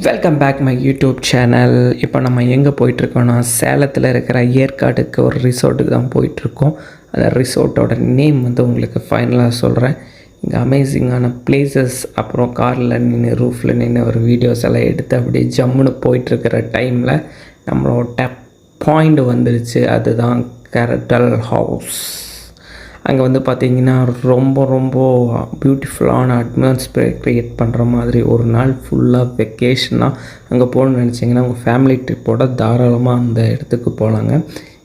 Welcome back my YouTube channel. இப்போ நம்ம எங்கே போயிட்டுருக்கோன்னா சேலத்தில் இருக்கிற ஏற்காடுக்கு ஒரு ரிசோர்ட்டுக்கு தான் போயிட்டுருக்கோம். அந்த ரிசோர்ட்டோட நேம் வந்து உங்களுக்கு ஃபைனலாக சொல்கிறேன். இங்கே அமேசிங்கான பிளேசஸ், அப்புறம் காரில் நின்று ரூஃபில் நின்று ஒரு வீடியோஸ் எல்லாம் எடுத்து அப்படியே ஜம்முன்னு போயிட்டுருக்கிற டைமில் நம்மளோட பாயிண்ட் வந்துருச்சு. அதுதான் கேரட்டல் ஹவுஸ். அங்கே வந்து பார்த்திங்கன்னா ரொம்ப பியூட்டிஃபுல்லான அட்மாஸ்பியர் க்ரியேட் பண்ணுற மாதிரி ஒரு நாள் ஃபுல்லாக வெக்கேஷனாக அங்கே போகணுன்னு நினச்சிங்கன்னா உங்கள் ஃபேமிலி ட்ரிப்போட தாராளமாக அந்த இடத்துக்கு போகலாங்க.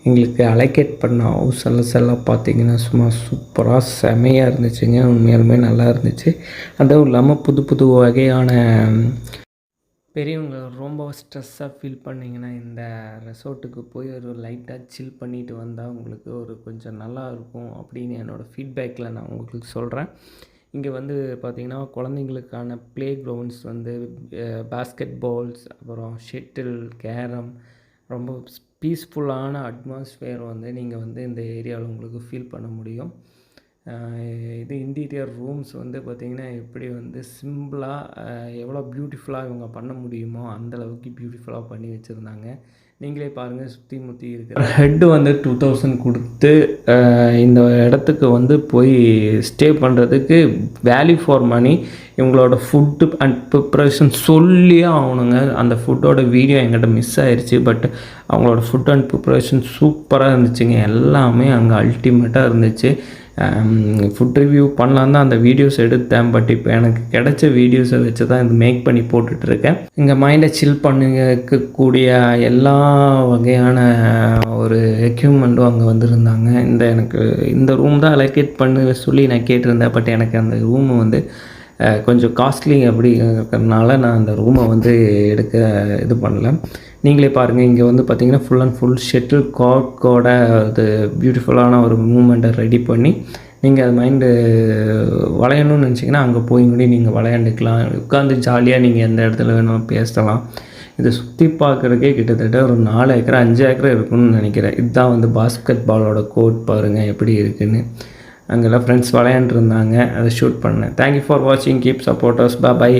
எங்களுக்கு அலோகேட் பண்ண ஹவுஸ் எல்லாம் பார்த்திங்கன்னா சும்மா சூப்பராக செமையாக இருந்துச்சுங்க. உண்மையாலுமே நல்லா இருந்துச்சு. அதுவும் இல்லாமல் புது வகையான பெரியவங்க ரொம்ப ஸ்ட்ரெஸ்ஸாக ஃபீல் பண்ணிங்கன்னா இந்த ரெசார்ட்டுக்கு போய் ஒரு லைட்டாக சில் பண்ணிவிட்டு வந்தால் உங்களுக்கு ஒரு கொஞ்சம் நல்லா இருக்கும் அப்படின்னு என்னோடய ஃபீட்பேக்கில் நான் உங்களுக்கு சொல்கிறேன். இங்கே வந்து பார்த்திங்கன்னா குழந்தைங்களுக்கான ப்ளே கிரவுண்ட்ஸ் வந்து பாஸ்கெட் பால்ஸ், அப்புறம் ஷட்டில், கேரம், ரொம்ப பீஸ்ஃபுல்லான அட்மாஸ்ஃபியர் வந்து நீங்கள் வந்து இந்த ஏரியாவில் உங்களுக்கு ஃபீல் பண்ண முடியும். இது இன்டீரியர் ரூம்ஸ் வந்து பார்த்திங்கன்னா எப்படி வந்து சிம்பிளாக எவ்வளோ பியூட்டிஃபுல்லாக இவங்க பண்ண முடியுமோ அந்தளவுக்கு பியூட்டிஃபுல்லாக பண்ணி வச்சுருந்தாங்க. நீங்களே பாருங்கள், சுற்றி முற்றி இருக்கிற ஹெட்டு வந்து 2000 கொடுத்து இந்த இடத்துக்கு வந்து போய் ஸ்டே பண்ணுறதுக்கு வேல்யூ ஃபார் மணி. இவங்களோட ஃபுட்டு அண்ட் ப்ரிப்ரேஷன் சொல்லியே ஆகணுங்க. அந்த ஃபுட்டோட வீடியோ எங்கிட்ட மிஸ் ஆயிடுச்சு. பட் அவங்களோட ஃபுட் அண்ட் ப்ரிப்ரேஷன் சூப்பராக இருந்துச்சுங்க. எல்லாமே அங்கே அல்டிமேட்டாக இருந்துச்சு. ஃபுட் ரிவ்யூ பண்ணலான் தான் அந்த வீடியோஸ் எடுத்தேன். பட் இப்போ எனக்கு கிடைச்ச வீடியோஸை வச்சு தான் இது மேக் பண்ணி போட்டுட்ருக்கேன். இங்கே மைண்டை சில் பண்ணிக்கக்கூடிய எல்லா வகையான ஒரு எக்யூப்மெண்ட்டும் அங்கே வந்துருந்தாங்க. எனக்கு இந்த ரூம் தான் அலோகேட் பண்ண சொல்லி நான் கேட்டிருந்தேன். பட் எனக்கு அந்த ரூமு வந்து கொஞ்சம் காஸ்ட்லி அப்படி இருக்கிறதுனால நான் அந்த ரூமை வந்து எடுக்க இது பண்ணல. நீங்களே பாருங்கள், இங்கே வந்து பார்த்திங்கன்னா ஃபுல் அண்ட் ஃபுல் ஷட்டில் கார்க்கோட அது பியூட்டிஃபுல்லான ஒரு மூமெண்ட்டை ரெடி பண்ணி நீங்கள் அது மைண்டு விளையாடணும்னு நினச்சிங்கன்னா அங்கே போய் கூட நீங்கள் விளையாண்டுக்கலாம். உட்காந்து ஜாலியாக நீங்கள் எந்த இடத்துல வேணும் பேசலாம். இதை சுற்றி பார்க்குறதுக்கே கிட்டத்தட்ட ஒரு 4 ஏக்கர் 5 ஏக்கர் இருக்குன்னு நினைக்கிறேன். இதுதான் வந்து பாஸ்கெட் பாலோட கோர்ட் பாருங்கள் எப்படி இருக்குதுன்னு. அங்கெல்லாம் ஃப்ரெண்ட்ஸ் விளையாண்டுருந்தாங்க, அதை ஷூட் பண்ணேன். தேங்க்யூ ஃபார் வாட்சிங். Keep support us. பை.